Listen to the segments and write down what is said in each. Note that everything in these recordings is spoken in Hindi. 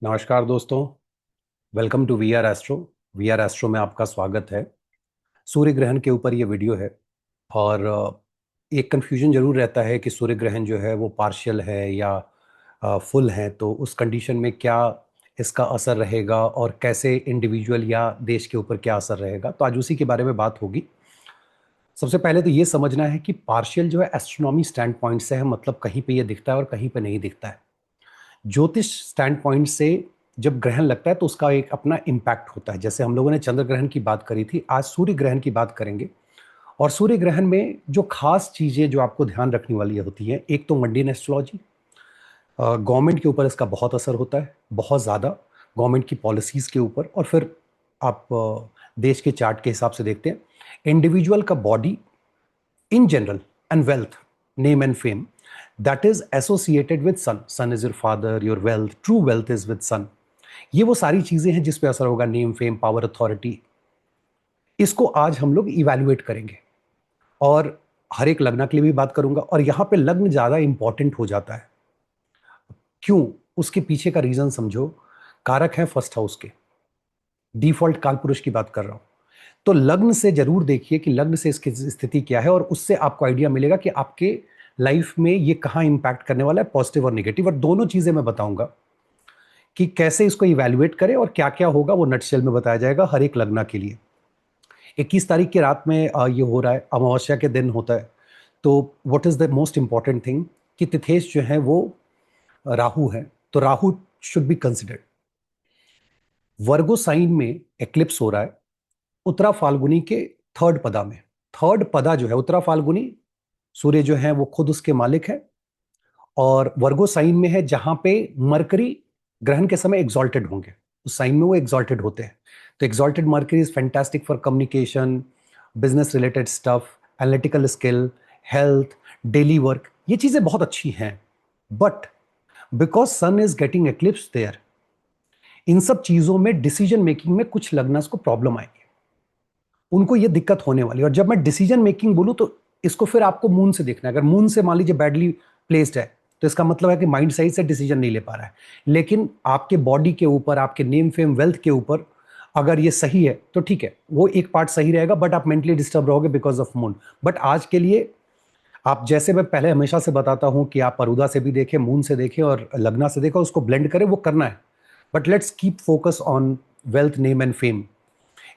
नमस्कार दोस्तों। Welcome to V R Astro. V R Astro में आपका स्वागत है। सूर्य ग्रहण के ऊपर ये वीडियो है। और एक कन्फ्यूजन जरूर रहता है कि सूर्य ग्रहण जो है वो पार्शियल है या फुल है, तो उस कंडीशन में क्या इसका असर रहेगा और कैसे इंडिविजुअल या देश के ऊपर क्या असर रहेगा, तो आज उसी के बारे में बात होगी। सबसे पहले तो ये समझना है कि पार्शियल जो है एस्ट्रोनॉमी स्टैंड पॉइंट से है, मतलब कहीं पे ये दिखता है और कहीं पे नहीं दिखता है। ज्योतिष स्टैंड पॉइंट से जब ग्रहण लगता है तो उसका एक अपना इम्पैक्ट होता है। जैसे हम लोगों ने चंद्र ग्रहण की बात करी थी, आज सूर्य ग्रहण की बात करेंगे। और सूर्य ग्रहण में जो खास चीजें जो आपको ध्यान रखने वाली होती हैं, एक तो मंडेन एस्ट्रोलॉजी, गवर्नमेंट के ऊपर इसका बहुत असर होता है, बहुत ज़्यादा। गवर्नमेंट की पॉलिसीज़ के ऊपर, और फिर आप देश के चार्ट के हिसाब से देखते हैं। इंडिविजुअल का body in general and wealth, name and fame, that is associated with sun. Sun is your father, your wealth, true wealth is with sun. ये वो सारी चीजें हैं जिस पे असर होगा, नेम फेम पावर अथॉरिटी। इसको आज हम लोग इवैल्यूएट करेंगे और हर एक लग्न के लिए भी बात करूंगा। और यहां पे लग्न ज्यादा इंपॉर्टेंट हो जाता है। क्यों? उसके पीछे का रीजन समझो। कारक है फर्स्ट हाउस के, डिफॉल्ट काल पुरुष की बात कर रहा हूं। तो लग्न से जरूर देखिए कि लग्न से इसकी स्थिति क्या है, और उससे आपको आइडिया मिलेगा कि आपके लाइफ में ये कहाँ इंपैक्ट करने वाला है, पॉजिटिव और नेगेटिव। और दोनों चीजें मैं बताऊंगा कि कैसे इसको इवैल्यूएट करें और क्या क्या होगा, वो नटशेल में बताया जाएगा हर एक लग्न के लिए। 21 तारीख की रात में ये हो रहा है, अमावस्या के दिन होता है। तो what is the most important thing कि तिथेश जो है वो राहु है। तो Rahu should be considered. Virgo sign में एक्लिप्स हो रहा है उत्तरा फाल्गुनी के थर्ड पदा में। थर्ड पदा जो है उत्तरा फाल्गुनी, सूर्य जो है वो खुद उसके मालिक है, और वर्गो साइन में है जहां पे मरकरी ग्रहण के समय एग्जॉल्टेड होंगे। उस साइन में वो एग्जॉल्टेड होते हैं। तो exalted Mercury is fantastic for communication, business related stuff, analytical skill, health, daily work. ये चीजें बहुत अच्छी हैं। But because sun is getting eclipse there, इन सब चीजों में डिसीजन मेकिंग में कुछ लग्नस को प्रॉब्लम आएगी, उनको ये दिक्कत होने वाली है। और जब मैं डिसीजन मेकिंग बोलूं तो इसको फिर आपको मून से देखना है। अगर मून से मान लीजिए बैडली प्लेस्ड है, तो इसका मतलब है कि माइंड सही से डिसीजन नहीं ले पा रहा है। लेकिन आपके बॉडी के ऊपर, आपके नेम फेम वेल्थ के ऊपर अगर ये सही है तो ठीक है, वो एक पार्ट सही रहेगा, बट आप मेंटली डिस्टर्ब रहोगे बिकॉज ऑफ मून। बट आज के लिए आप, जैसे मैं पहले हमेशा से बताता हूं कि आप अरुदा से भी देखें, मून से देखें और लग्ना से देखें, उसको ब्लेंड करें, वो करना है। But let's keep focus on wealth, name and fame.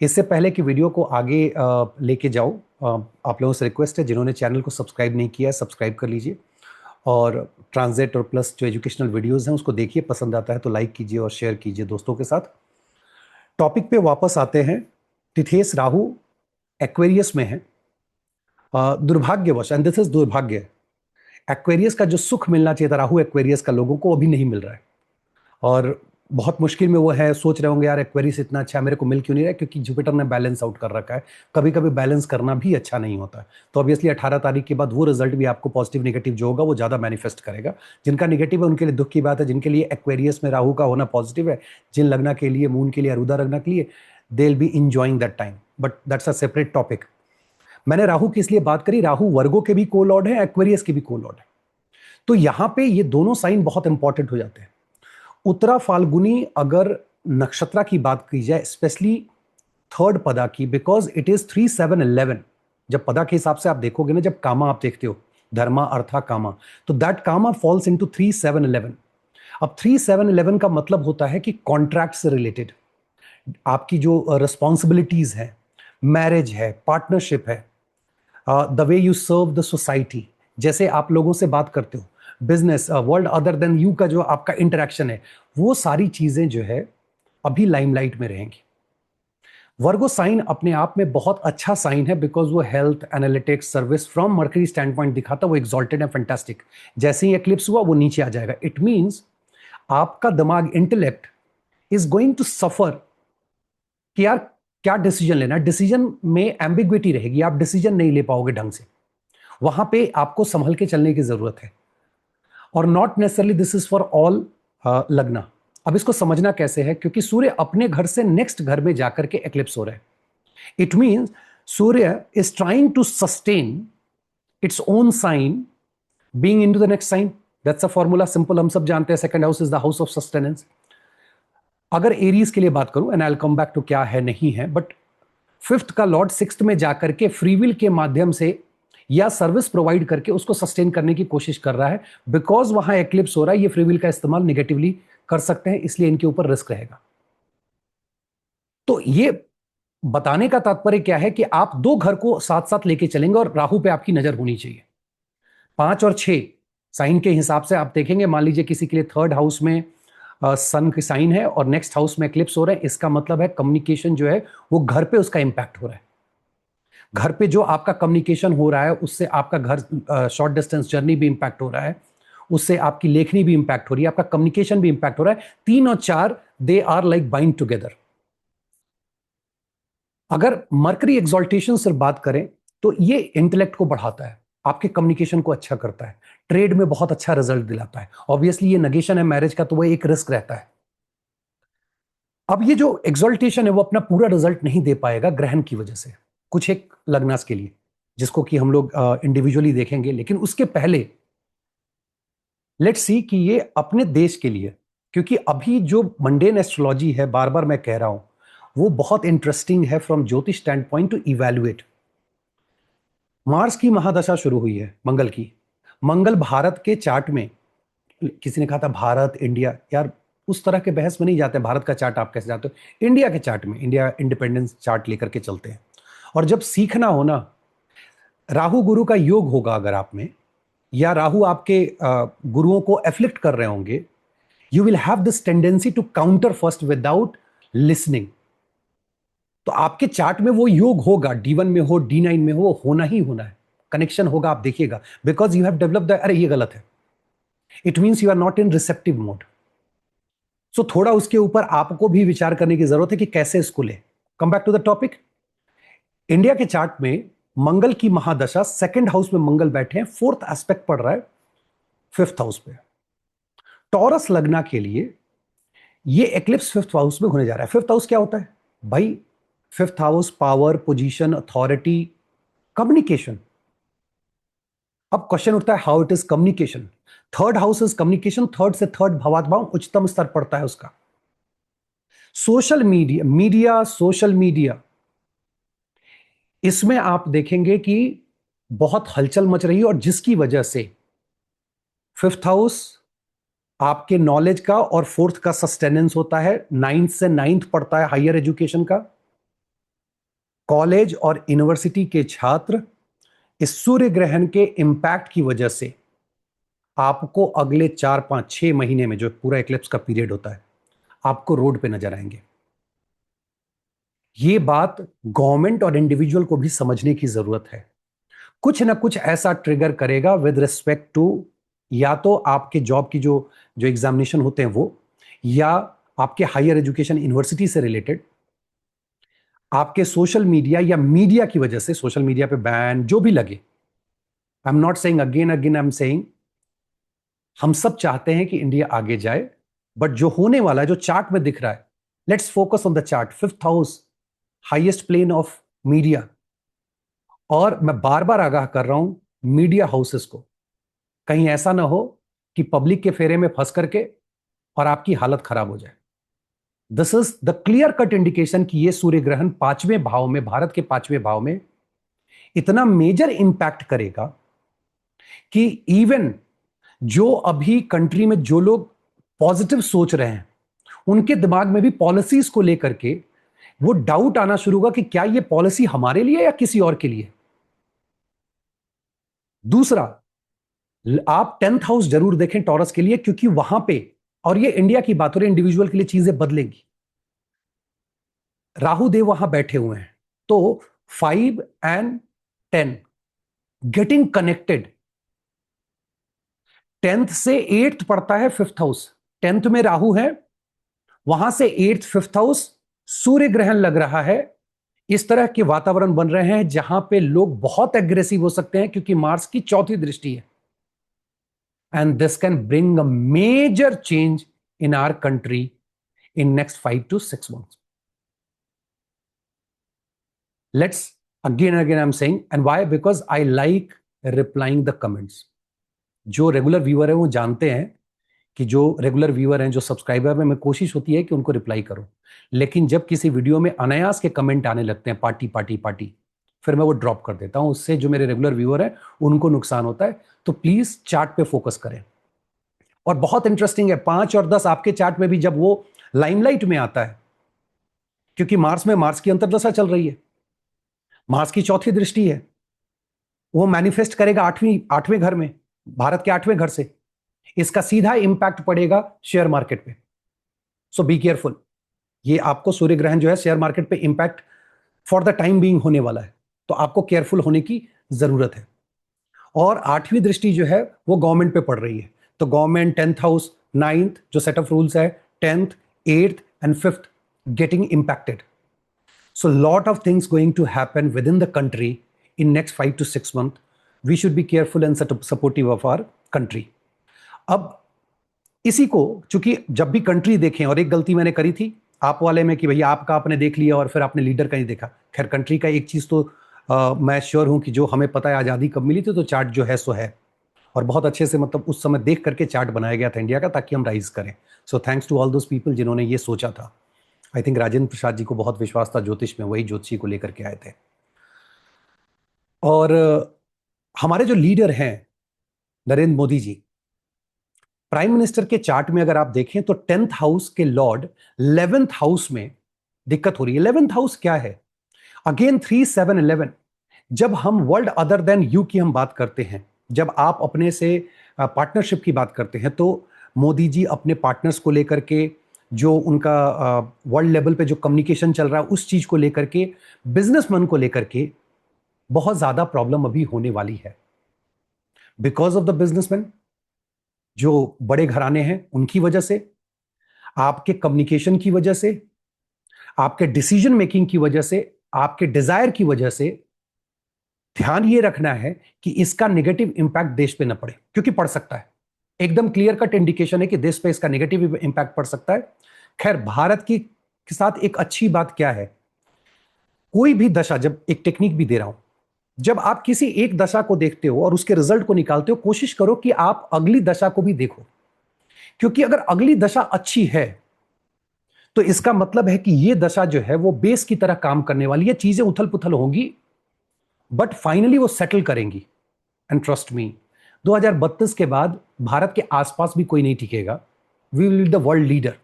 इससे पहले कि वीडियो को आगे लेके जाओ, आप लोगों से रिक्वेस्ट है, जिन्होंने चैनल को सब्सक्राइब नहीं किया है सब्सक्राइब कर लीजिए। और ट्रांजिट और प्लस जो एजुकेशनल वीडियोस हैं उसको देखिए, पसंद आता है तो लाइक कीजिए और शेयर कीजिए दोस्तों के साथ। टॉपिक पे वापस आते हैं। तिथेस राहु एक्वेरियस में है, दुर्भाग्यवश, एंड दिस इज दुर्भाग्य, एक्वेरियस का जो सुख मिलना चाहिए था राहु एक्वेरियस का लोगों को, अभी नहीं मिल रहा है। और बहुत मुश्किल में वो है, सोच रहे होंगे यार एक्वेरियस इतना अच्छा मेरे को मिल क्यों नहीं रहा है, क्योंकि जुपिटर ने बैलेंस आउट कर रखा है। कभी कभी बैलेंस करना भी अच्छा नहीं होता है। तो ऑब्वियसली 18 तारीख के बाद वो रिजल्ट भी आपको पॉजिटिव नेगेटिव जो होगा वो ज्यादा मैनिफेस्ट करेगा। जिनका नेगेटिव है उनके लिए दुख की बात है, जिनके लिए एक्वेरियस में राहु का होना पॉजिटिव है, जिन लग्न के लिए, मून के लिए, अरुदा लग्न के लिए, they will be enjoying that time. But that's a separate topic. मैंने राहु की इसलिए बात करी, राहु वर्गो के भी को लॉर्ड है, एक्वेरियस के भी को लॉर्ड है। तो यहां पे ये दोनों साइन बहुत इंपॉर्टेंट हो जाते हैं। उत्तरा फाल्गुनी अगर नक्षत्र की बात की जाए, स्पेशली थर्ड पदा की, बिकॉज इट इज 3 7 11। जब पदा के हिसाब से आप देखोगे ना, जब कामा आप देखते हो, धर्मा अर्था कामा, तो दैट कामा फॉल्स इनटू 3 7 11। अब 3 7 11 का मतलब होता है कि कॉन्ट्रैक्ट से रिलेटेड आपकी जो रिस्पॉन्सिबिलिटीज है, मैरिज है, पार्टनरशिप है, the way you serve the society, जैसे आप लोगों से बात करते हो, business, world other than you का जो आपका इंटरेक्शन है, वो सारी चीजें जो है अभी लाइमलाइट में रहेंगी। वर्गो साइन अपने आप में बहुत अच्छा साइन है, बिकॉज वो health, analytics, service from mercury stand point दिखाता है, वो एक्सॉल्टेड है, फैंटास्टिक। जैसे ही एक्लिप्स हुआ वो नीचे आ जाएगा। इट मीन्स आपका दिमाग, intellect is going to suffer कि यार क्या डिसीजन लेना है। डिसीजन में एम्बिग्विटी रहेगी, आप डिसीजन नहीं ले पाओगे ढंग से। वहां पे आपको संभल के चलने की जरूरत है। और not necessarily this is for all लग्न। अब इसको समझना कैसे है, क्योंकि सूर्य अपने घर से नेक्स्ट घर में जाकर के एक्लिप्स हो रहा है। It means Surya is trying to sustain its own sign being into the next sign. That's a formula, simple, हम सब जानते हैं। Second house is the house of sustenance. अगर एरीज के लिए बात करूं, and I will come back to क्या है नहीं है, बट फिफ्थ का लॉर्ड सिक्स्थ में जाकर के फ्री विल के माध्यम से या सर्विस प्रोवाइड करके उसको सस्टेन करने की कोशिश कर रहा है, बिकॉज वहां एक्लिप्स हो रहा है। ये फ्री विल का इस्तेमाल निगेटिवली कर सकते हैं, इसलिए इनके ऊपर रिस्क रहेगा। तो ये बताने का तात्पर्य क्या है कि आप दो घर को साथ साथ लेके चलेंगे और राहु पे आपकी नजर होनी चाहिए। 5 और 6 साइन के हिसाब से आप देखेंगे, मान लीजिए किसी के लिए थर्ड हाउस में सन की साइन है और नेक्स्ट हाउस में एक्लिप्स हो रहे हैं, इसका मतलब है कम्युनिकेशन जो है वो घर पे उसका इंपैक्ट हो रहा है। घर पे जो आपका कम्युनिकेशन हो रहा है उससे आपका घर शॉर्ट डिस्टेंस जर्नी भी इंपैक्ट हो रहा है, उससे आपकी लेखनी भी इंपैक्ट हो रही है, आपका कम्युनिकेशन भी इंपैक्ट हो रहा है। 3 और 4 they are like bind together. अगर मर्करी एग्जॉल्टेशन से बात करें तो ये इंटेलेक्ट को बढ़ाता है, आपके कम्युनिकेशन को अच्छा करता है, ट्रेड में बहुत अच्छा रिजल्ट दिलाता है। ऑब्वियसली ये नेगेशन है मैरिज का, तो वो एक रिस्क रहता है। अब ये जो एग्जॉल्टेशन है वो अपना पूरा रिजल्ट नहीं दे पाएगा ग्रहण की वजह से, कुछ एक लग्नास के लिए, जिसको कि हम लोग इंडिविजुअली देखेंगे। लेकिन उसके पहले लेट्स सी कि ये अपने देश के लिए, क्योंकि अभी जो मंडेन एस्ट्रोलॉजी है, बार बार मैं कह रहा हूं, वो बहुत इंटरेस्टिंग है फ्रॉम ज्योतिष stand point two evaluate. Mars की महादशा शुरू हुई है, मंगल की। मंगल भारत के चार्ट में, किसी ने कहा था भारत इंडिया, यार उस तरह के बहस में नहीं जाते। भारत का चार्ट आप कैसे जाते हो? इंडिया के चार्ट में, इंडिया इंडिपेंडेंस चार्ट लेकर के चलते हैं। और जब सीखना हो ना, राहु गुरु का योग होगा अगर आप में, या राहु आपके गुरुओं को एफ्लिक्ट कर रहे होंगे, you will have this tendency to counter first without listening. तो आपके चार्ट में वो योग होगा, D1 में हो, D9 में हो, वो होना ही होना है, कनेक्शन होगा, आप देखिएगा। बिकॉज यू हैव डेवलप्ड, अरे ये गलत है, it means you are not in receptive mode. So थोड़ा उसके ऊपर आपको भी विचार करने की जरूरत है कि कैसे इसको ले। Come back to the topic. India के चार्ट में मंगल की महादशा, सेकंड हाउस में मंगल बैठे हैं, फोर्थ एस्पेक्ट पड़ रहा है फिफ्थ हाउस पे। टॉरस लगना के लिए ये एक्लिप्स फिफ्थ हाउस में होने जा रहा है। फिफ्थ हाउस क्या होता है भाई? Fifth house power, position, authority, communication. अब क्वेश्चन उठता है, how it is communication? Third house is communication, third से थर्ड भावात्भाव उच्चतम स्तर पड़ता है उसका। सोशल मीडिया सोशल मीडिया, इसमें आप देखेंगे कि बहुत हलचल मच रही है, और जिसकी वजह से फिफ्थ हाउस आपके नॉलेज का और फोर्थ का सस्टेनेंस होता है। नाइन्थ से नाइन्थ पड़ता है हायर एजुकेशन का। कॉलेज और यूनिवर्सिटी के छात्र इस सूर्य ग्रहण के इंपैक्ट की वजह से आपको अगले 4 5 6 महीने में, जो पूरा एक्लिप्स का पीरियड होता है, आपको रोड पे नजर आएंगे। ये बात गवर्नमेंट और इंडिविजुअल को भी समझने की जरूरत है। कुछ ना कुछ ऐसा ट्रिगर करेगा विद रिस्पेक्ट टू, या तो आपके जॉब की जो जो एग्जामिनेशन होते हैं वो, या आपके हायर एजुकेशन यूनिवर्सिटी से रिलेटेड, आपके सोशल मीडिया या मीडिया की वजह से, सोशल मीडिया पे बैन जो भी लगे। I am not saying again again, I am saying हम सब चाहते हैं कि इंडिया आगे जाए, बट जो होने वाला है, जो चार्ट में दिख रहा है, let's focus on the chart. Fifth house highest plane of media, और मैं बार बार आगाह कर रहा हूं मीडिया हाउसेस को, कहीं ऐसा ना हो कि पब्लिक के फेरे में फंस करके और आपकी हालत खराब हो जाए। This is the clear cut indication कि ये सूर्य ग्रहण 5वें भाव में, भारत के 5वें भाव में इतना मेजर इंपैक्ट करेगा कि इवन जो अभी कंट्री में जो लोग पॉजिटिव सोच रहे हैं, उनके दिमाग में भी पॉलिसीज को लेकर के वो डाउट आना शुरू होगा कि क्या ये पॉलिसी हमारे लिए या किसी और के लिए। दूसरा, आप 10th हाउस जरूर देखें टॉरस के लिए, क्योंकि वहां पे, और ये इंडिया की बात हो रही है, इंडिविजुअल के लिए चीजें बदलेंगी। राहु देव वहां बैठे हुए हैं, तो 5 and 10 गेटिंग कनेक्टेड। 10th से 8th पड़ता है फिफ्थ हाउस, 10th में राहु है, वहां से 8th फिफ्थ हाउस सूर्य ग्रहण लग रहा है। इस तरह के वातावरण बन रहे हैं जहां पे लोग बहुत एग्रेसिव हो सकते हैं, क्योंकि मार्स की चौथी दृष्टि है। And this can bring a major change in our country in next 5 to 6 months. Let's again and again I'm saying, and why? Because I like replying the comments. जो रेगुलर व्यूअर है वो जानते हैं कि जो रेगुलर व्यूअर हैं, जो सब्सक्राइबर हैं, मैं कोशिश होती है कि उनको रिप्लाई करूं, लेकिन जब किसी वीडियो में अनायास के कमेंट आने लगते हैं पार्टी पार्टी पार्टी, फिर मैं वो ड्रॉप कर देता हूं। उससे जो मेरे रेगुलर व्यूअर हैं उनको नुकसान होता है। तो प्लीज चार्ट पे फोकस करें। और बहुत इंटरेस्टिंग है, 5 और 10 आपके चार्ट में भी जब वो लाइमलाइट में आता है, क्योंकि मार्स में मार्स की अंतर्दशा चल रही है, मार्स की चौथी दृष्टि है, वो मैनिफेस्ट करेगा आठवें घर में, भारत के 8वें घर से। इसका सीधा इंपैक्ट पड़ेगा शेयर मार्केट पे। सो बी केयरफुल। ये आपको सूर्य ग्रहण जो है शेयर मार्केट पे impact for the time being होने वाला है, तो आपको केयरफुल होने की जरूरत है। और 8वीं दृष्टि जो है वो गवर्नमेंट पे पड़ रही है, तो गवर्नमेंट 10th हाउस, 9th जो सेट ऑफ रूल्स है, 10th, 8th and 5th getting impacted. So lot of things going to happen within the country in next 5 to 6 months. We should be careful and supportive of our country. अब इसी को, चूंकि जब भी कंट्री देखें, और एक गलती मैंने करी थी आप वाले में कि भैया आपका आपने देख लिया और फिर आपने लीडर का नहीं देखा। खैर कंट्री का एक चीज तो मैं श्योर हूं कि जो हमें पता है आज़ादी कब मिली थी, तो चार्ट जो है सो है, और बहुत अच्छे से मतलब उस समय देख करके चार्ट बनाया गया था इंडिया का, ताकि हम राइज करें। So thanks to all those people जिन्होंने ये सोचा था। आई थिंक राजेंद्र प्रसाद जी को बहुत विश्वास था ज्योतिष में, वही ज्योतिषी को लेकर के आए थे। और हमारे जो लीडर हैं नरेंद्र मोदी जी, प्राइम मिनिस्टर के चार्ट में अगर आप देखें तो 10th हाउस के लॉर्ड 11th हाउस में दिक्कत हो रही है। 11th हाउस क्या है? अगेन 3, 7, 11। जब हम वर्ल्ड अदर देन यू की हम बात करते हैं, जब आप अपने से पार्टनरशिप की बात करते हैं, तो मोदी जी अपने पार्टनर्स को लेकर के, जो उनका वर्ल्ड लेवल पे जो कम्युनिकेशन चल रहा है उस चीज को लेकर के, बिजनेसमैन को लेकर के बहुत ज्यादा प्रॉब्लम अभी होने वाली है, बिकॉज ऑफ द बिजनेसमैन जो बड़े घराने हैं उनकी वजह से, आपके कम्युनिकेशन की वजह से, आपके डिसीजन मेकिंग की वजह से, आपके डिजायर की वजह से। ध्यान ये रखना है कि इसका नेगेटिव इंपैक्ट देश पे न पड़े, क्योंकि पड़ सकता है। एकदम क्लियर कट इंडिकेशन है कि देश पे इसका नेगेटिव इंपैक्ट पड़ सकता है। खैर भारत की के साथ एक अच्छी बात क्या है, कोई भी दशा, जब एक टेक्निक भी दे रहा हूं, जब आप किसी एक दशा को देखते हो और उसके रिजल्ट को निकालते हो, कोशिश करो कि आप अगली दशा को भी देखो, क्योंकि अगर अगली दशा अच्छी है तो इसका मतलब है कि यह दशा जो है वो बेस की तरह काम करने वाली है। चीजें उथल पुथल होंगी बट फाइनली वो सेटल करेंगी। एंड ट्रस्ट मी, 2032 के बाद भारत के आसपास भी कोई नहीं टिकेगा। We will be the world leader.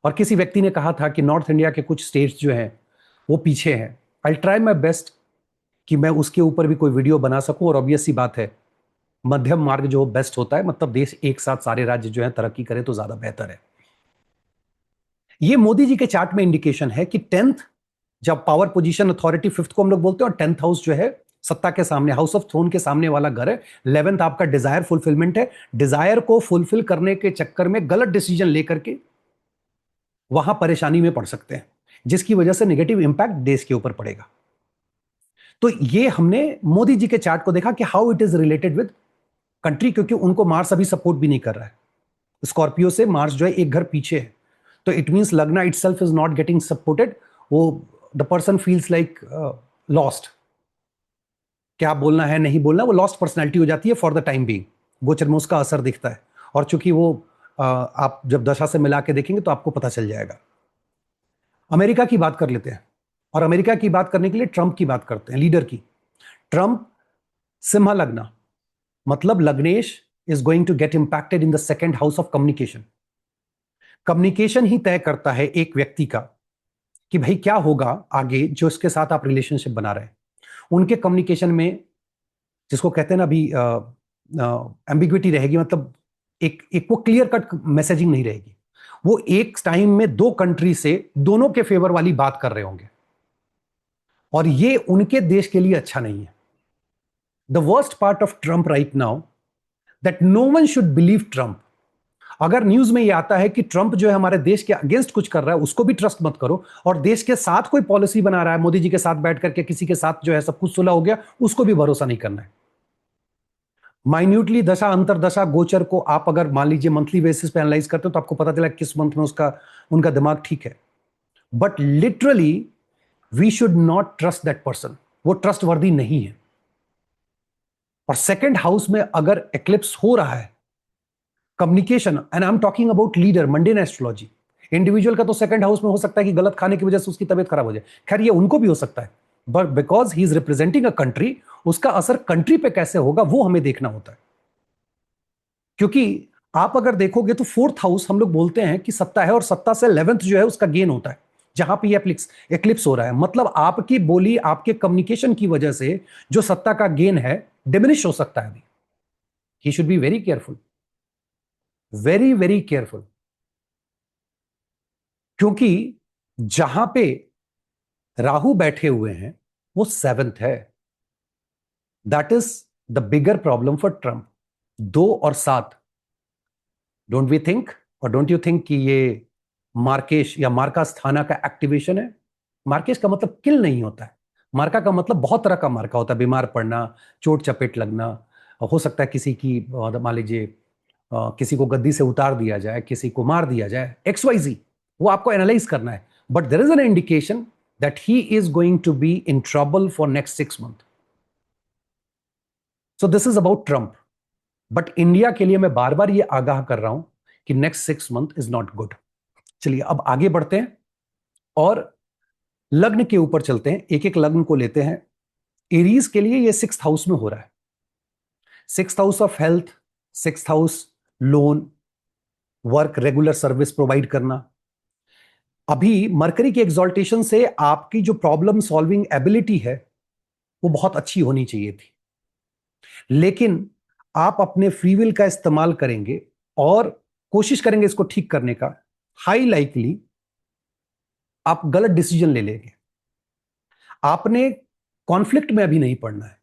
और किसी व्यक्ति ने कहा था कि नॉर्थ इंडिया के कुछ स्टेट्स जो हैं वो पीछे हैं। आई ट्राई माई बेस्ट कि मैं उसके ऊपर भी कोई वीडियो बना सकूं। और ऑब्वियस सी बात है, मध्यम मार्ग जो बेस्ट होता है, मतलब देश एक साथ सारे राज्य जो है तरक्की करे तो ज्यादा बेहतर है। ये मोदी जी के चार्ट में इंडिकेशन है कि 10th जब पावर पोजीशन अथॉरिटी, 5th को हम लोग बोलते हैं, और 10th हाउस जो है सत्ता के सामने, हाउस ऑफ थ्रोन के सामने वाला घर है। 11th आपका डिजायर फुलफिलमेंट है। डिजायर को फुलफिल करने के चक्कर में गलत डिसीजन लेकर के वहां परेशानी में पड़ सकते हैं, जिसकी वजह से नेगेटिव इंपैक्ट देश के ऊपर पड़ेगा। तो ये हमने मोदी जी के चार्ट को देखा कि how it is related with country, क्योंकि उनको मार्स अभी सपोर्ट भी नहीं कर रहा है। स्कॉर्पियो से मार्स जो है एक घर पीछे है, तो इट मींस लग्ना itself is not getting supported. वो the person feels like lost. क्या बोलना है नहीं बोलना, वो लॉस्ट पर्सनैलिटी हो जाती है फॉर द टाइम बीइंग। गोचर में उसका असर दिखता है, और चूंकि वो आप जब दशा से मिला के देखेंगे तो आपको पता चल जाएगा। अमेरिका की बात कर लेते हैं, और अमेरिका की बात करने के लिए ट्रंप की बात करते हैं, लीडर की। ट्रंप सिंह लग्ना, मतलब लग्नेश is going to get impacted in the second house of communication. Communication ही तय करता है एक व्यक्ति का कि भाई क्या होगा आगे, जो इसके साथ आप रिलेशनशिप बना रहे हैं। उनके कम्युनिकेशन में, जिसको कहते हैं ना अभी एम्बिग्विटी रहेगी, मतलब एक वो क्लियर कट मैसेजिंग नहीं रहेगी। वो एक टाइम में दो कंट्री से दोनों के फेवर वाली बात कर रहे होंगे, और ये उनके देश के लिए अच्छा नहीं है। The worst part of Trump right now that no one should believe Trump. अगर न्यूज में ये आता है कि ट्रंप जो है हमारे देश के अगेंस्ट कुछ कर रहा है, उसको भी ट्रस्ट मत करो। और देश के साथ कोई पॉलिसी बना रहा है, मोदी जी के साथ बैठ करके किसी के साथ जो है सब कुछ सुलह हो गया, उसको भी भरोसा नहीं करना है। माइन्यूटली दशा अंतरदशा गोचर को आप अगर मान लीजिए मंथली बेसिस पे एनालाइज करते हो, तो आपको पता चला किस मंथ में उसका उनका दिमाग ठीक है। But literally we should not trust that person. वो ट्रस्ट वर्दी नहीं है। और सेकेंड हाउस में अगर एक्लिप्स हो रहा है, communication, and I am talking about leader, mundane astrology. Individual का तो सेकंड हाउस में हो सकता है कि गलत खाने की वजह से उसकी तबीयत खराब हो जाए, खैर ये उनको भी हो सकता है, but because he is representing a country, उसका असर कंट्री पे कैसे होगा वो हमें देखना होता है। क्योंकि आप अगर देखोगे तो फोर्थ हाउस हम लोग बोलते हैं कि सत्ता है, और सत्ता से 11th जो है उसका गेन होता है, जहां पे ये एक्लिप्स हो रहा है, मतलब आपकी बोली, आपके कम्युनिकेशन की वजह से जो सत्ता का गेन है डिमिनिश हो सकता है अभी। He should be very careful, very very careful, क्योंकि जहां पे राहु बैठे हुए हैं वो 7th है। That is the bigger problem for Trump. 2 और 7, डोंट वी थिंक, और डोंट यू थिंक कि ये मार्केश या मार्का स्थाना का एक्टिवेशन है? मार्केश का मतलब किल नहीं होता है, मार्का का मतलब बहुत तरह का मार्का होता है, बीमार पड़ना, चोट चपेट लगना, हो सकता है किसी की, मान लीजिए किसी को गद्दी से उतार दिया जाए, किसी को मार दिया जाए, XYZ, वो आपको एनालाइज करना है, but there is an indication that he is going to be in trouble for next 6 month. So this is about Trump, but India के लिए मैं बार बार ये आगाह कर रहा हूं कि next 6 month is not good. चलिए अब आगे बढ़ते हैं और लग्न के ऊपर चलते हैं, एक एक लग्न को लेते हैं। एरीज के लिए ये 6th हाउस में हो रहा है, 6th house of health, 6th house loan, work, regular service provide करना। अभी मरकरी के एग्जॉल्टेशन से आपकी जो प्रॉब्लम सॉल्विंग एबिलिटी है वो बहुत अच्छी होनी चाहिए थी, लेकिन आप अपने फ्री विल का इस्तेमाल करेंगे और कोशिश करेंगे इसको ठीक करने का, हाई लाइकली आप गलत डिसीजन ले लेंगे। आपने कॉन्फ्लिक्ट में अभी नहीं पड़ना है,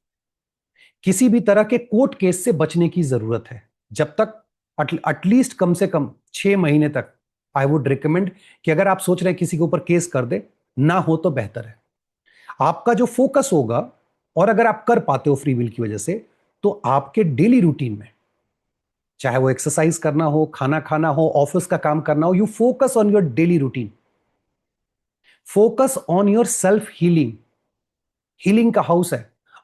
किसी भी तरह के कोर्ट केस से बचने की जरूरत है, जब तक एटलीस्ट कम से कम 6 महीने तक आई वुड रिकमेंड कि अगर आप सोच रहे हैं किसी के ऊपर केस कर दे, ना हो तो बेहतर है। आपका जो फोकस होगा, और अगर आप कर पाते हो फ्री विल की वजह से, तो आपके डेली रूटीन में, चाहे वो एक्सरसाइज करना हो, खाना खाना हो, ऑफिस का काम करना हो, you focus on your daily routine, focus on your self healing. Healing का हाउस है,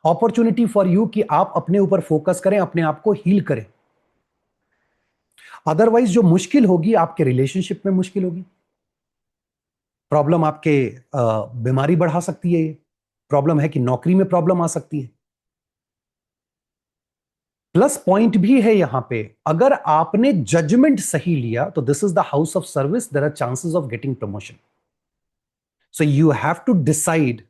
अपॉर्चुनिटी फॉर यू कि आप अपने ऊपर फोकस करें, अपने आप को हील करें। अदरवाइज जो मुश्किल होगी आपके रिलेशनशिप में मुश्किल होगी, प्रॉब्लम आपके बीमारी बढ़ा सकती है, ये प्रॉब्लम है कि नौकरी में प्रॉब्लम आ सकती है। प्लस पॉइंट भी है यहां पे, अगर आपने जजमेंट सही लिया तो this is the house of service, there are chances of getting promotion. So you have to decide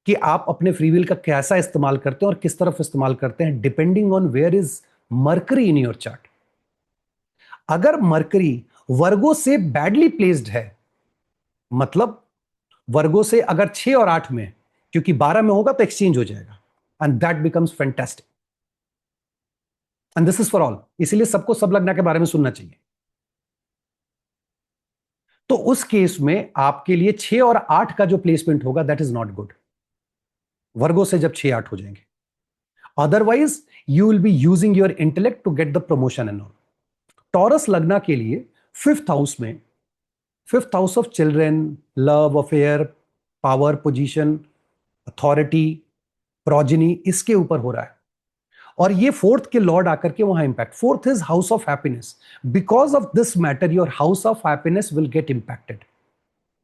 कि आप अपने फ्री विल का कैसा इस्तेमाल करते हैं और किस तरफ इस्तेमाल करते हैं, depending on where is Mercury in your chart. अगर मरकरी वर्गो से बैडली प्लेस्ड है, मतलब वर्गो से अगर 6 और 8 में, क्योंकि 12 में होगा तो एक्सचेंज हो जाएगा, and that becomes fantastic, and this is for all, इसीलिए सबको सब लग्न के बारे में सुनना चाहिए। तो उस केस में आपके लिए 6 और 8 का जो प्लेसमेंट होगा that is not good, Virgo से जब 6-8 हो जाएंगे, otherwise you will be using your intellect to get the promotion and all. Taurus लग्न के लिए 5th हाउस में, 5th house of children, love affair, power position, authority, progeny, इसके ऊपर हो रहा है, और ये 4th के लॉर्ड आकर के वहां impact, 4th is house of happiness, because of this matter your house of happiness will get impacted,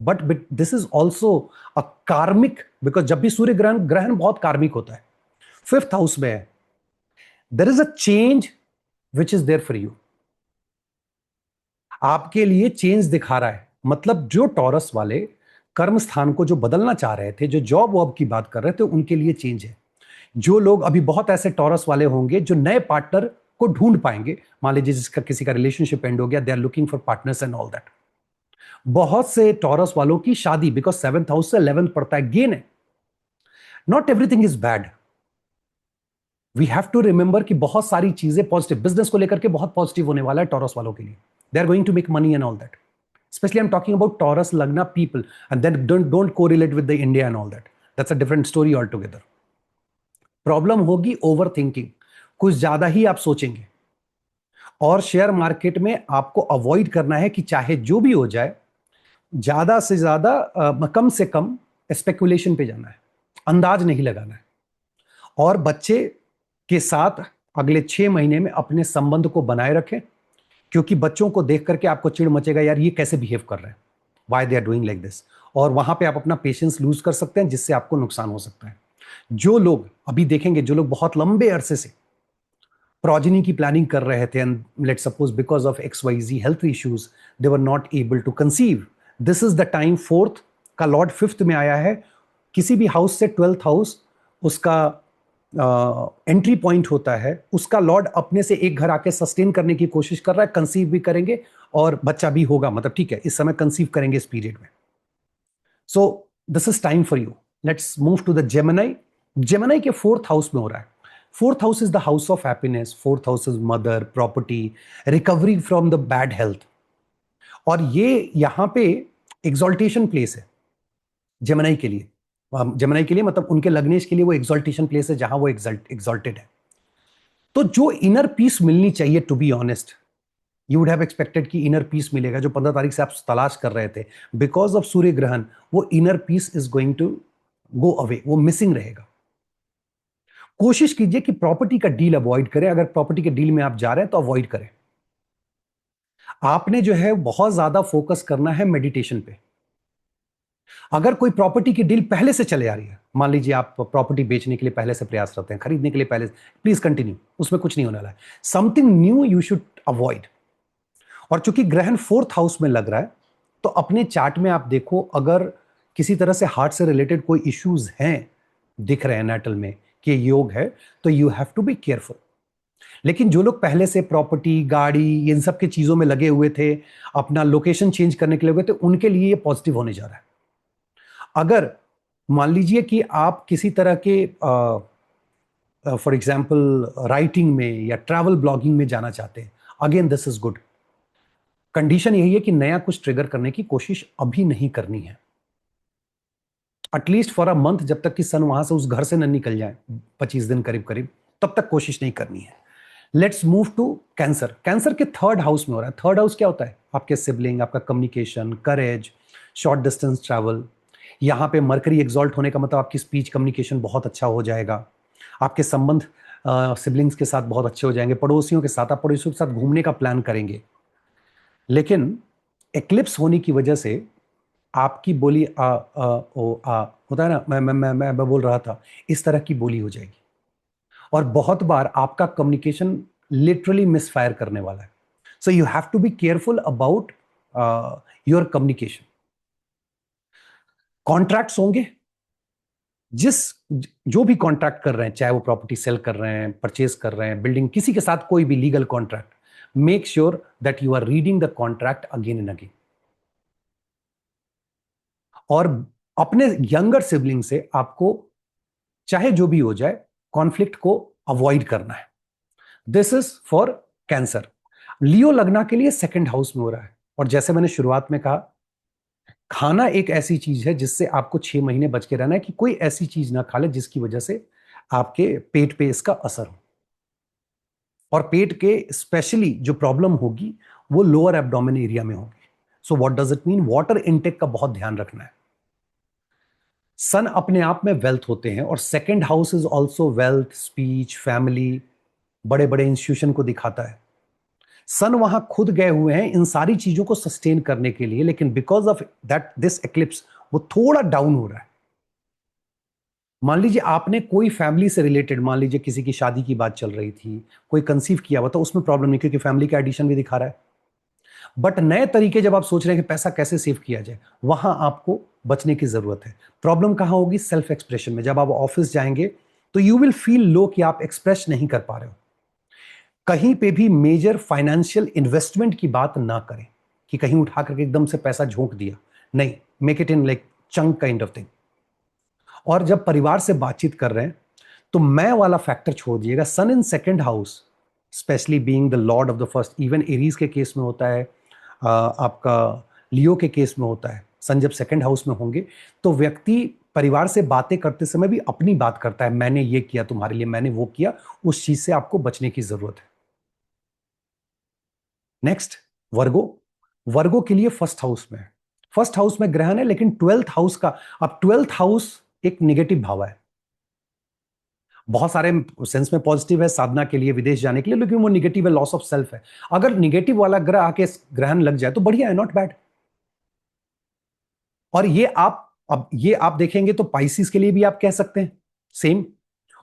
but this is also a कार्मिक, बिकॉज जब भी सूर्य ग्रहण ग्रहण बहुत कार्मिक होता है, 5th हाउस में है, there is a change which is there for you, आपके लिए चेंज दिखा रहा है, मतलब जो टॉरस वाले कर्म स्थान को जो बदलना चाह रहे थे, जो जॉब वॉब की बात कर रहे थे, उनके लिए चेंज है। जो लोग, अभी बहुत ऐसे टॉरस वाले होंगे जो नए पार्टनर को ढूंढ पाएंगे, मान लीजिए जिसका किसी का रिलेशनशिप एंड हो गया, they are looking for partners and all that. बहुत से टॉरस वालों की शादी, बिकॉज 7th हाउस से 11th पड़ता है, गेन है। Not everything is bad, we have to remember कि बहुत सारी चीजें पॉजिटिव, बिजनेस को लेकर के बहुत पॉजिटिव होने वाला है टॉरस वालों के लिए, they are going to make money and all that, especially I'm talking about Taurus Lagna people, and then don't correlate with the India and all that, that's a different story altogether। Problem होगी ओवर थिंकिंग, कुछ ज्यादा ही आप सोचेंगे, और शेयर मार्केट में आपको अवॉइड करना है कि चाहे जो भी हो जाए, ज्यादा से ज्यादा कम से कम स्पेकुलेशन पे जाना है, अंदाज नहीं लगाना है, और बच्चे के साथ अगले 6 महीने में अपने संबंध को बनाए रखें, क्योंकि बच्चों को देख करके आपको चिढ़ मचेगा, यार ये कैसे बिहेव कर रहे हैं, why they are doing like this, और वहां पे आप अपना पेशेंस लूज कर सकते हैं, जिससे आपको नुकसान हो सकता है। जो लोग अभी देखेंगे, जो लोग बहुत लंबे अरसे से प्रोजेनी की प्लानिंग कर रहे थे, and let suppose because of XYZ health issues they were not able to conceive, this is the time. Fourth का लॉर्ड फिफ्थ में आया है, किसी भी हाउस से 12th हाउस उसका एंट्री पॉइंट होता है, उसका लॉर्ड अपने से एक घर आके सस्टेन करने की कोशिश कर रहा है, कंसीव भी करेंगे और बच्चा भी होगा, मतलब ठीक है इस समय कंसीव करेंगे इस पीरियड में। So this is time for you. Let's move to the Gemini. Gemini के 4th हाउस में हो रहा है। 4th house is the house of happiness, 4th house is mother, property, recovery from the bad health, और ये यहां पे एग्जॉल्टेशन प्लेस है जेमिनी के लिए। जेमिनी के लिए मतलब उनके लग्नेश के लिए वो एग्जॉल्टेशन प्लेस है, जहां वो एग्जॉल्टेड है। तो जो इनर पीस मिलनी चाहिए, to be honest, you would have expected कि इनर पीस मिलेगा, जो 15 तारीख से आप तलाश कर रहे थे, बिकॉज ऑफ सूर्य ग्रहण, वो inner peace is going to go away, वो मिसिंग रहेगा। कोशिश कीजिए कि प्रॉपर्टी का डील अवॉइड करें, अगर प्रॉपर्टी के डील में आप जा रहे हैं तो अवॉइड करें। आपने जो है बहुत ज्यादा फोकस करना है मेडिटेशन पे। अगर कोई प्रॉपर्टी की डील पहले से चले आ रही है, मान लीजिए आप प्रॉपर्टी बेचने के लिए पहले से प्रयासरत हैं, खरीदने के लिए पहले, प्लीज कंटिन्यू, उसमें कुछ नहीं होने वाला है। Something new you should avoid. और चूंकि ग्रहण 4th हाउस में लग रहा है, तो अपने चार्ट में आप देखो, अगर किसी तरह से हार्ट से रिलेटेड कोई इश्यूज हैं, दिख रहे हैं नेटल में कि योग है, तो you have to be careful. लेकिन जो लोग पहले से प्रॉपर्टी, गाड़ी, इन सब की चीजों में लगे हुए थे, अपना लोकेशन चेंज करने के लिए लगे थे, उनके लिए ये पॉजिटिव होने जा रहा है। अगर मान लीजिए कि आप किसी तरह के फॉर एग्जाम्पल राइटिंग में या ट्रैवल ब्लॉगिंग में जाना चाहते हैं, again this is good. Condition यही है कि नया कुछ ट्रिगर करने की कोशिश अभी नहीं करनी है, एटलीस्ट फॉर अ मंथ, जब तक कि सन वहां से उस घर से न निकल जाए, 25 दिन करीब करीब, तब तक कोशिश नहीं करनी है। Let's move to Cancer. Cancer के 3rd हाउस में हो रहा है। 3rd हाउस क्या होता है? आपके सिबलिंग, आपका कम्युनिकेशन, करेज, शॉर्ट डिस्टेंस ट्रैवल। यहां पे मरकरी एग्जॉल्ट होने का मतलब आपकी स्पीच कम्युनिकेशन बहुत अच्छा हो जाएगा, आपके संबंध सिबलिंग्स के साथ बहुत अच्छे हो जाएंगे, पड़ोसियों के साथ, आप पड़ोसियों के साथ घूमने का प्लान करेंगे। लेकिन एक्लिप्स होने की वजह से आपकी बोली आ ओ आ होता है ना, मैं बोल रहा था, इस तरह की बोली हो जाएगी, और बहुत बार आपका कम्युनिकेशन लिटरली मिसफायर करने वाला है। So you have to be careful about your communication. Contracts होंगे, जिस जो भी कॉन्ट्रैक्ट कर रहे हैं, चाहे वो प्रॉपर्टी सेल कर रहे हैं, परचेज कर रहे हैं, बिल्डिंग, किसी के साथ कोई भी legal contract, make sure that you are reading the contract again and again. और अपने यंगर सिबलिंग से आपको चाहे जो भी हो जाए, कॉन्फ्लिक्ट को अवॉइड करना है। This is for cancer. Leo लगना के लिए 2nd हाउस में हो रहा है, और जैसे मैंने शुरुआत में कहा, खाना एक ऐसी चीज है जिससे आपको 6 महीने बच के रहना है, कि कोई ऐसी चीज ना खा ले जिसकी वजह से आपके पेट पे इसका असर हो। और पेट के स्पेशली जो प्रॉब्लम होगी वो लोअर एब्डोमेन एरिया में होगी। So what does it mean? Water intake का बहुत ध्यान रखना है। सन अपने आप में वेल्थ होते हैं, और 2nd house is also wealth, speech, family, बड़े बड़े इंस्टीट्यूशन को दिखाता है। सन वहां खुद गए हुए हैं इन सारी चीजों को सस्टेन करने के लिए, लेकिन because of that this eclipse वो थोड़ा डाउन हो रहा है। मान लीजिए आपने कोई फैमिली से रिलेटेड, मान लीजिए किसी की शादी की बात चल रही थी, कोई कंसीव किया हुआ, तो उसमें प्रॉब्लम नहीं, क्योंकि फैमिली का एडिशन भी दिखा रहा है। बट नए तरीके जब आप सोच रहे हैं कि पैसा कैसे सेव किया जाए, वहां आपको बचने की जरूरत है। प्रॉब्लम कहां होगी? सेल्फ एक्सप्रेशन में। जब आप ऑफिस जाएंगे तो यू विल फील लो कि आप एक्सप्रेस नहीं कर पा रहे हो। कहीं पे भी मेजर फाइनेंशियल इन्वेस्टमेंट की बात ना करें, कि कहीं उठा करके एकदम से पैसा झोंक दिया, नहीं। Make it in like chunk kind of thing. और जब परिवार से बातचीत कर रहे हैं, तो मैं वाला फैक्टर छोड़ दिएगा। सन इन 2nd house, specially being the Lord of the first, even Aries के केस में होता है, आपका लियो के केस में होता है। सन जब 2nd हाउस में होंगे, तो व्यक्ति परिवार से बातें करते समय भी अपनी बात करता है, मैंने ये किया तुम्हारे लिए, मैंने वो किया। उस चीज से आपको बचने की जरूरत है। नेक्स्ट, वर्गो। वर्गो के लिए 1st हाउस में, 1st हाउस में ग्रहण है, लेकिन 12th हाउस का, अब 12th हाउस एक निगेटिव भाव है। बहुत सारे सेंस में पॉजिटिव है, साधना के लिए, विदेश जाने के लिए, लेकिन वो निगेटिव है, लॉस ऑफ सेल्फ है। अगर निगेटिव वाला ग्रह आके ग्रहण लग जाए तो बढ़िया है, नॉट बैड। और ये आप देखेंगे तो पाइसिस के लिए भी आप कह सकते हैं सेम,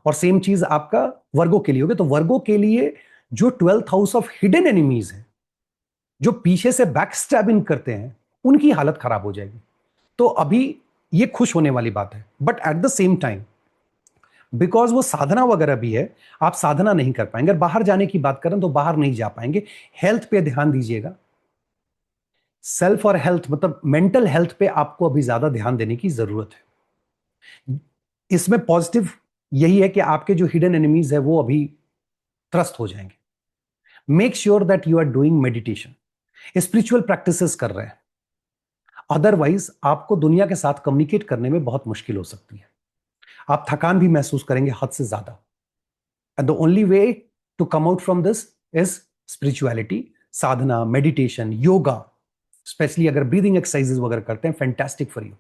और सेम चीज आपका वर्गो के लिए होगी। तो वर्गो के लिए जो 12th house of hidden enemies है, जो पीछे से बैक स्टैबिंग करते हैं, उनकी हालत खराब हो जाएगी। तो अभी ये खुश होने वाली बात है, but at the same time because वो साधना वगैरह भी है, आप साधना नहीं कर पाएंगे। बाहर जाने की बात करें तो बाहर नहीं जा पाएंगे। हेल्थ पे ध्यान दीजिएगा। सेल्फ और हेल्थ मतलब मेंटल हेल्थ पे आपको अभी ज्यादा ध्यान देने की जरूरत है। इसमें पॉजिटिव यही है कि आपके जो हिडन एनिमीज है वो अभी त्रस्त हो जाएंगे। Make sure that you are doing meditation, spiritual practices कर रहे हैं। अदरवाइज आपको दुनिया के साथ कम्युनिकेट करने में बहुत मुश्किल हो सकती है। आप थकान भी महसूस करेंगे हद से ज्यादा। And the only way to come out from this is spirituality, sadhana, meditation, yoga, specially अगर ब्रीदिंग एक्सरसाइजेस वगैरह करते हैं, fantastic for you.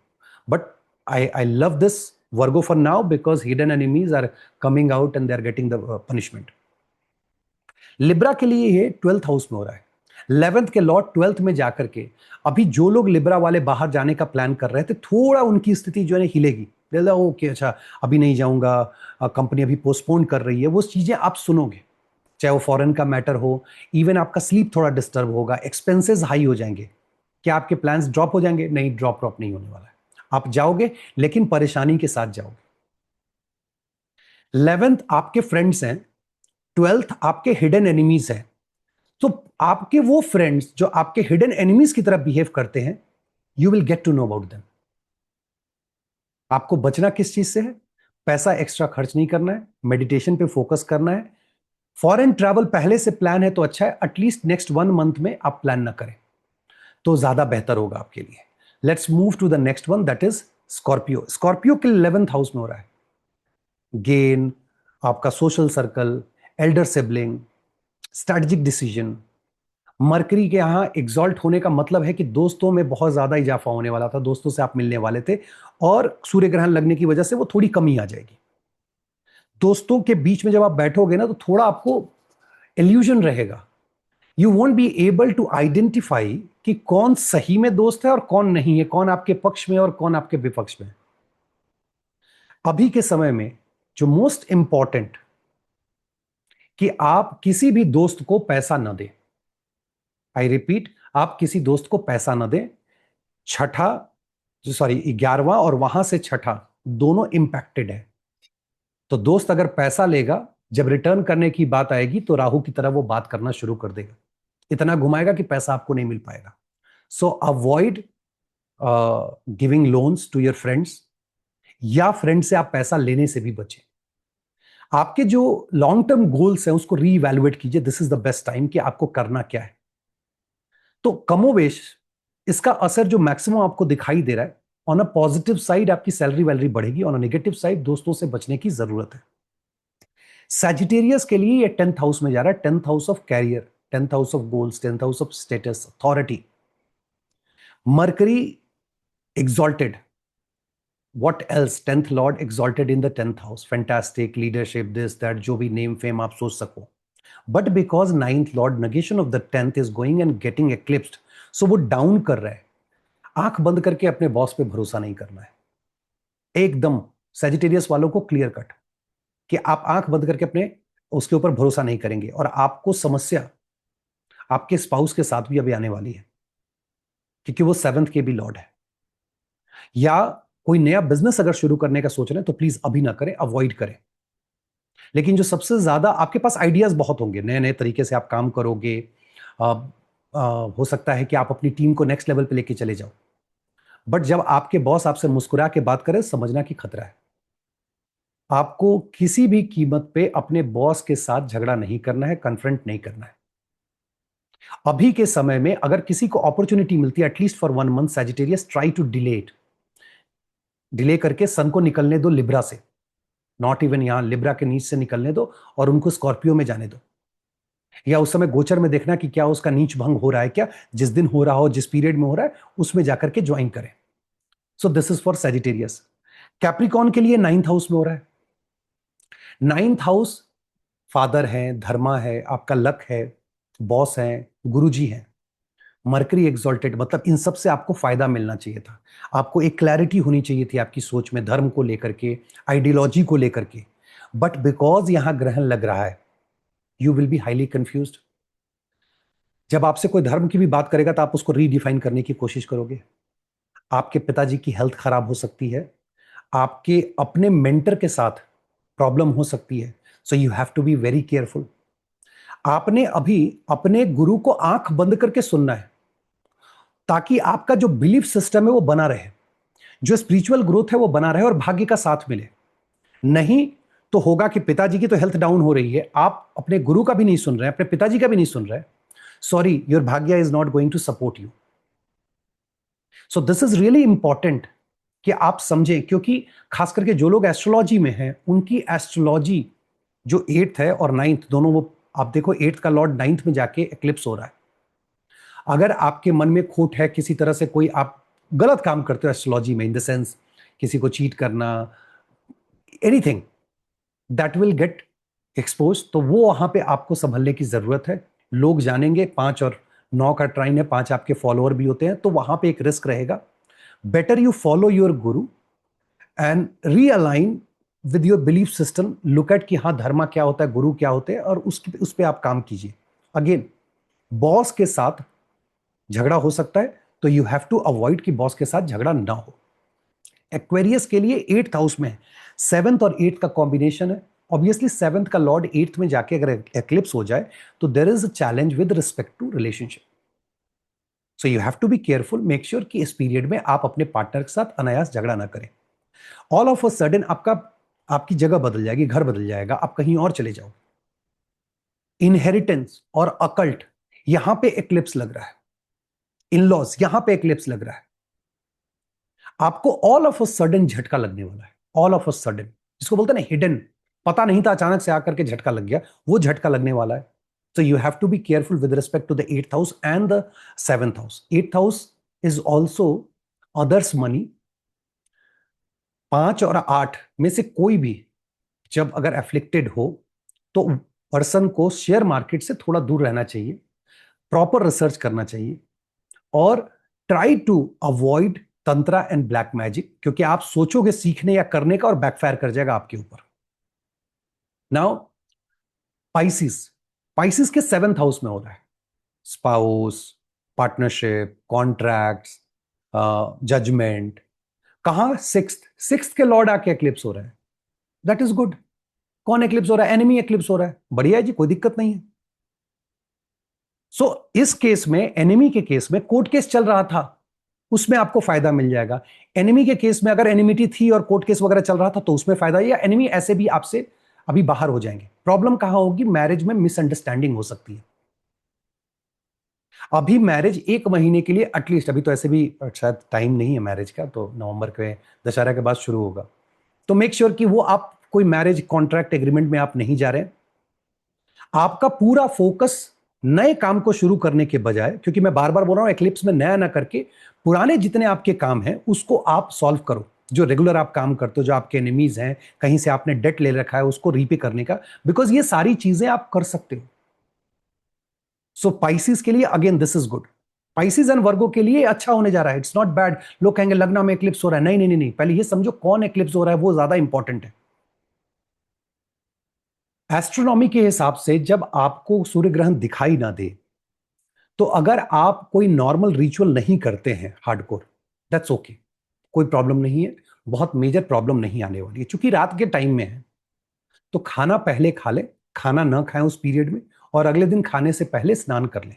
But I love this Virgo for now because hidden enemies are coming out and they are getting the punishment. Libra के लिए ये 12th हाउस में हो रहा है। 11th के लॉर्ड 12th में जाकर के अभी जो लोग लिब्रा वाले बाहर जाने का प्लान कर रहे थे, थोड़ा उनकी स्थिति जो है हिलेगी। ओके अच्छा अभी नहीं जाऊंगा, कंपनी अभी पोस्टपोन कर रही है, वो चीजें आप सुनोगे। चाहे वो फॉरेन का मैटर हो, इवन आपका स्लीप थोड़ा डिस्टर्ब होगा, एक्सपेंसेस हाई हो जाएंगे। क्या आपके प्लान्स ड्रॉप हो जाएंगे? नहीं, ड्रॉप नहीं होने वाला है। आप जाओगे लेकिन परेशानी के साथ जाओगे। 11th आपके फ्रेंड्स हैं, 12th आपके हिडन एनिमीज हैं। तो आपके वो फ्रेंड्स जो आपके हिडन एनिमीज की तरफ बिहेव करते हैं, you will get to know about them. आपको बचना किस चीज से है? पैसा एक्स्ट्रा खर्च नहीं करना है, मेडिटेशन पे फोकस करना है। फॉरेन ट्रैवल पहले से प्लान है तो अच्छा है, एटलीस्ट नेक्स्ट 1 मंथ में आप प्लान ना करें तो ज्यादा बेहतर होगा आपके लिए। Let's move to the next one, that is Scorpio. Scorpio के 11th हाउस में हो रहा है गेन, आपका social circle, elder sibling, strategic decision. Mercury के यहां एग्जॉल्ट होने का मतलब है कि दोस्तों में बहुत ज्यादा इजाफा होने वाला था, दोस्तों से आप मिलने वाले थे, और सूर्य ग्रहण लगने की वजह से वो थोड़ी कमी आ जाएगी। दोस्तों के बीच में जब आप बैठोगे ना तो थोड़ा आपको इल्यूजन रहेगा। You won't be able to identify कि कौन सही में दोस्त है और कौन नहीं है, कौन आपके पक्ष में और कौन आपके विपक्ष में। अभी के समय में जो मोस्ट इंपॉर्टेंट कि आप किसी भी दोस्त को पैसा न दें। आई रिपीट, आप किसी दोस्त को पैसा न दें। छठा, जो सॉरी 11वां और वहां से छठा दोनों इंपैक्टेड है। तो दोस्त अगर पैसा लेगा, जब रिटर्न करने की बात आएगी तो राहु की तरह वो बात करना शुरू कर देगा, इतना घुमाएगा कि पैसा आपको नहीं मिल पाएगा। So avoid giving loans to your friends, या फ्रेंड से आप पैसा लेने से भी बचें। आपके जो लॉन्ग टर्म गोल्स हैं उसको रीइवैल्यूएट कीजिए। This is the best time कि आपको करना क्या है। तो कमोवेश इसका असर जो मैक्सिमम आपको दिखाई दे रहा है, ऑन अ पॉजिटिव साइड आपकी सैलरी वैलरी बढ़ेगी, ऑन अ नेगेटिव साइड दोस्तों से बचने की जरूरत है। सैजिटेरियस के लिए ये 10th हाउस में जा रहा है, 10th house of career, 10th house of goals, 10th house of status, authority. Mercury exalted, what else, 10th lord exalted in the 10th house, fantastic leadership, this that, जो भी नेम फेम आप सोच सको। But because 9th lord negation of the 10th is going and getting eclipsed, so वो डाउन कर रहा है। आंख बंद करके अपने बॉस पे भरोसा नहीं करना है एकदम। सैजिटेरियस वालों को क्लियर कट कि आप आंख बंद करके अपने उसके ऊपर भरोसा नहीं करेंगे, और आपको समस्या आपके स्पाउस के साथ भी अभी आने वाली है, क्योंकि वो 7th के भी लॉर्ड है। या कोई नया बिजनेस अगर शुरू करने का सोच रहे हैं तो प्लीज अभी ना करें, अवॉइड करें। लेकिन जो सबसे ज्यादा आपके पास आइडियाज बहुत होंगे, नए नए तरीके से आप काम करोगे। आ, हो सकता है कि आप अपनी टीम को नेक्स्ट लेवल पे लेके चले जाओ। बट जब आपके बॉस आपसे मुस्कुरा के बात करे, समझना कि खतरा है। आपको किसी भी कीमत पे अपने बॉस के साथ झगड़ा नहीं करना है, कन्फ्रंट नहीं करना है। अभी के समय में अगर किसी को अपॉर्चुनिटी मिलती है at least for 1 month, Sagittarius try to delay it. Delay करके सन को निकलने दो लिब्रा से, नॉट इवन यहां लिब्रा के नीच से निकलने दो और उनको स्कॉर्पियो में जाने दो। या उस समय गोचर में देखना कि क्या उसका नीच भंग हो रहा है, क्या जिस दिन हो रहा हो, जिस पीरियड में हो रहा है उसमें जाकर के ज्वाइन करें। सो this is for Sagittarius. Capricorn के लिए 9th हाउस में हो रहा है। 9th हाउस फादर है, धर्मा है, आपका लक है, बॉस है, गुरुजी है। मरकरी एग्जॉल्टेड, मतलब इन सब से आपको फायदा मिलना चाहिए था। आपको एक क्लैरिटी होनी चाहिए थी आपकी सोच में, धर्म को लेकर के, आइडियोलॉजी को लेकर के। बट बिकॉज यहां ग्रहण लग रहा है, you will be highly confused. जब आपसे कोई धर्म की भी बात करेगा तो आप उसको रीडिफाइन करने की कोशिश करोगे। आपके पिताजी की हेल्थ खराब हो सकती है, आपके अपने मेंटर के साथ प्रॉब्लम हो सकती है, so you have to be very careful. आपने अभी अपने गुरु को आंख बंद करके सुनना है, ताकि आपका जो बिलीफ सिस्टम है वो बना रहे, जो स्पिरिचुअल ग्रोथ है वो बना रहे और भाग्य का साथ मिले। नहीं तो होगा कि पिताजी की तो हेल्थ डाउन हो रही है, आप अपने गुरु का भी नहीं सुन रहे हैं, अपने पिताजी का भी नहीं सुन रहे, sorry, your bhagya is not going to support you. So this is really important कि आप समझें, क्योंकि खास करके जो लोग एस्ट्रोलॉजी में हैं, उनकी एस्ट्रोलॉजी जो 8th है और 9th दोनों, वो आप देखो 8th का लॉर्ड 9th में जाके एक्लिप्स हो रहा है। अगर आपके मन में खोट है किसी तरह से, कोई आप गलत काम करते हो एस्ट्रोलॉजी में, इन द सेंस किसी को चीट करना, anything that will get expose, तो वो वहां पे आपको संभलने की जरूरत है। लोग जानेंगे, 5 और 9 का ट्राइन है, 5 आपके फॉलोअर भी होते हैं, तो वहां पे एक रिस्क रहेगा। Better you follow your Guru and realign with your belief system, look at कि हाँ धर्मा क्या होता है, गुरु क्या होते हैं, और उस पर आप काम कीजिए। अगेन, बॉस के साथ झगड़ा हो सकता है, तो यू हैव टू अवॉइड कि बॉस के साथ झगड़ा ना हो। एक्वेरियस के लिए 8th हाउस में है, 7th और 8th का कॉम्बिनेशन है। ऑब्वियसली 7th का लॉर्ड 8th में जाके अगर एक्लिप्स हो जाए तो there is a challenge with respect to relationship. So you have to be careful, make sure कि इस पीरियड में आप अपने पार्टनर के साथ अनायास झगड़ा ना करें। ऑल ऑफ अ सडन आपकी जगह बदल जाएगी, घर बदल जाएगा, आप कहीं और चले जाओ। इनहेरिटेंस और अकल्ट, यहां पे एक्लिप्स लग रहा है। इन लॉज, यहां पे एक्लिप्स लग रहा है। आपको ऑल ऑफ अ सडन झटका लगने वाला है। ऑल ऑफ अ सडन, जिसको बोलते हैं ना हिडन, पता नहीं था, अचानक से आकर के झटका लग गया, वो झटका लगने वाला है। So you have to be careful with respect to the 8th house and the 7th house. 8th house is also others money. 5 और 8 में से कोई भी जब अगर एफ्लिक्टेड हो तो पर्सन को शेयर मार्केट से थोड़ा दूर रहना चाहिए, प्रॉपर रिसर्च करना चाहिए, और try to avoid tantra and black magic, क्योंकि आप सोचोगे सीखने या करने का और बैकफायर कर जाएगा आपके ऊपर। नाउ पाइसिस, पाइसिस के 7th हाउस में हो रहा है। Spouse, partnership, contracts, judgment. कहां? 6th के लॉर्ड आके एक्लिप्स हो रहा है, दैट इज गुड। कौन एक्लिप्स हो रहा है? एनिमी एक्लिप्स हो रहा है, बढ़िया है जी, कोई दिक्कत नहीं है। सो इस केस में, एनिमी के केस में कोर्ट केस चल रहा था, उसमें आपको फायदा मिल जाएगा। एनिमी के केस में अगर एनिमिटी थी और कोर्ट केस वगैरह चल रहा था तो उसमें फायदा, या एनिमी ऐसे भी आपसे अभी बाहर हो जाएंगे। प्रॉब्लम कहां होगी? मैरिज में मिसअंडरस्टैंडिंग हो सकती है। अभी मैरिज 1 महीने के लिए एटलीस्ट, अभी तो ऐसे भी शायद टाइम नहीं है मैरिज का, तो नवंबर के दशहरा के बाद शुरू होगा, तो मेक श्योर कि वो आप कोई मैरिज कॉन्ट्रैक्ट एग्रीमेंट में आप नहीं जा रहे हैं। आपका पूरा फोकस नए काम को शुरू करने के बजाय, क्योंकि मैं बार बार बोल रहा हूं एक्लिप्स में नया ना करके पुराने जितने आपके काम हैं उसको आप सॉल्व करो। जो रेगुलर आप काम करते हो, जो आपके एनिमीज हैं, कहीं से आपने डेट ले रखा है, उसको रीपे करने का, बिकॉज ये सारी चीजें आप कर सकते हो। सो पाइसिस के लिए again this is good. Pisces and वर्गो के लिए अच्छा होने जा रहा है, इट्स नॉट बैड। लोग कहेंगे लग्न में एक्लिप्स हो रहा है, नहीं नहीं नहीं नहीं, पहले ये समझो कौन एक्लिप्स हो रहा है, वो ज्यादा इंपॉर्टेंट है। एस्ट्रोनॉमी के हिसाब से जब आपको सूर्य ग्रहण दिखाई ना दे, तो अगर आप कोई नॉर्मल रिचुअल नहीं करते हैं हार्डकोर, दैट्स ओके, कोई प्रॉब्लम नहीं है, बहुत मेजर प्रॉब्लम नहीं आने वाली है। चूंकि रात के टाइम में है तो खाना पहले खा ले, खाना ना खाएं उस पीरियड में, और अगले दिन खाने से पहले स्नान कर लें।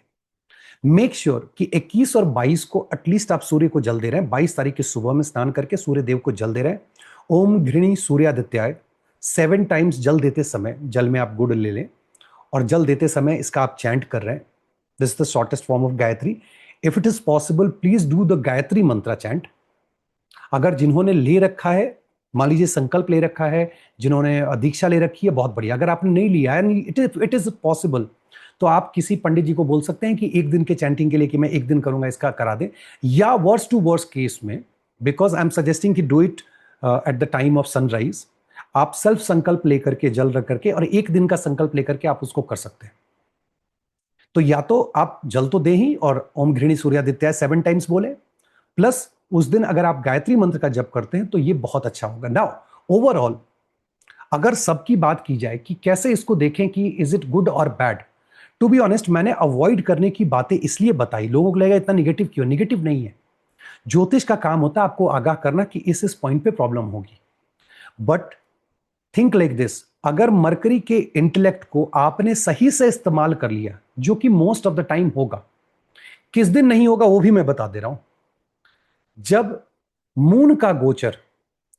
मेक श्योर कि 21 और 22 को एटलीस्ट आप सूर्य को जल दे रहे हैं। 22 तारीख की सुबह में स्नान करके सूर्य देव को जल दे रहे हैं। ओम घृणी सूर्यादित्याय 7 टाइम्स जल देते समय, जल में आप गुड़ ले लें और जल देते समय इसका आप चैंट कर रहे हैं। This is the shortest form of Gayatri. If it is possible please do the Gayatri Mantra chant. अगर जिन्होंने ले रखा है, मान लीजिए संकल्प ले रखा है, जिन्होंने दीक्षा ले रखी है, बहुत बढ़िया। अगर आपने नहीं लिया है, इट इज पॉसिबल, तो आप किसी पंडित जी को बोल सकते हैं कि एक दिन के चैंटिंग के लिए कि मैं एक दिन करूंगा, इसका करा दें। या वर्स टू वर्स केस में, बिकॉज आई एम सजेस्टिंग कि do it at the time of sunrise, आप सेल्फ संकल्प लेकर के, जल रख करके, और एक दिन का संकल्प लेकर के आप उसको कर सकते हैं। तो या तो आप जल तो दे ही, और ओम घृणी सूर्यादित्याय 7 टाइम्स बोले, प्लस उस दिन अगर आप गायत्री मंत्र का जप करते हैं तो ये बहुत अच्छा होगा। नाउ ओवरऑल अगर सबकी बात की जाए कि कैसे इसको देखें कि इज इट गुड और बैड, टू बी ऑनेस्ट मैंने अवॉइड करने की बातें इसलिए बताई, लोगों को लगेगा इतना निगेटिव क्यों। निगेटिव नहीं है, ज्योतिष का काम होता है आपको आगाह करना कि इस पॉइंट पे प्रॉब्लम होगी। बट थिंक लाइक दिस, अगर मरकरी के इंटेलेक्ट को आपने सही से इस्तेमाल कर लिया, जो कि मोस्ट ऑफ द टाइम होगा, किस दिन नहीं होगा वो भी मैं बता दे रहा हूं। जब मून का गोचर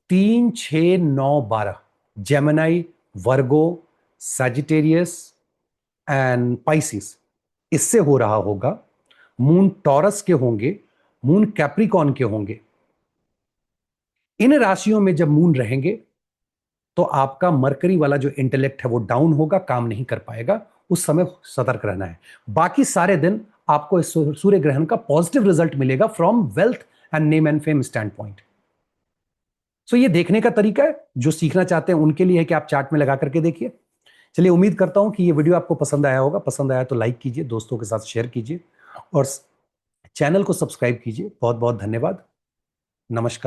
3, 6, 9, 12 Gemini, Virgo, Sagittarius and Pisces, इससे हो रहा होगा, मून टॉरस के होंगे, मून कैप्रिकॉन के होंगे, इन राशियों में जब मून रहेंगे तो आपका मरकरी वाला जो इंटेलेक्ट है वो डाउन होगा, काम नहीं कर पाएगा। उस समय सतर्क रहना है। बाकी सारे दिन आपको इस सूर्य ग्रहण का पॉजिटिव रिजल्ट मिलेगा from wealth and name and fame stand point. So ये देखने का तरीका है, जो सीखना चाहते हैं उनके लिए है कि आप चार्ट में लगा करके देखिए। चलिए, उम्मीद करता हूं कि ये वीडियो आपको पसंद आया होगा। पसंद आया तो लाइक कीजिए, दोस्तों के साथ शेयर कीजिए, और चैनल को सब्सक्राइब कीजिए। बहुत बहुत धन्यवाद। नमस्कार।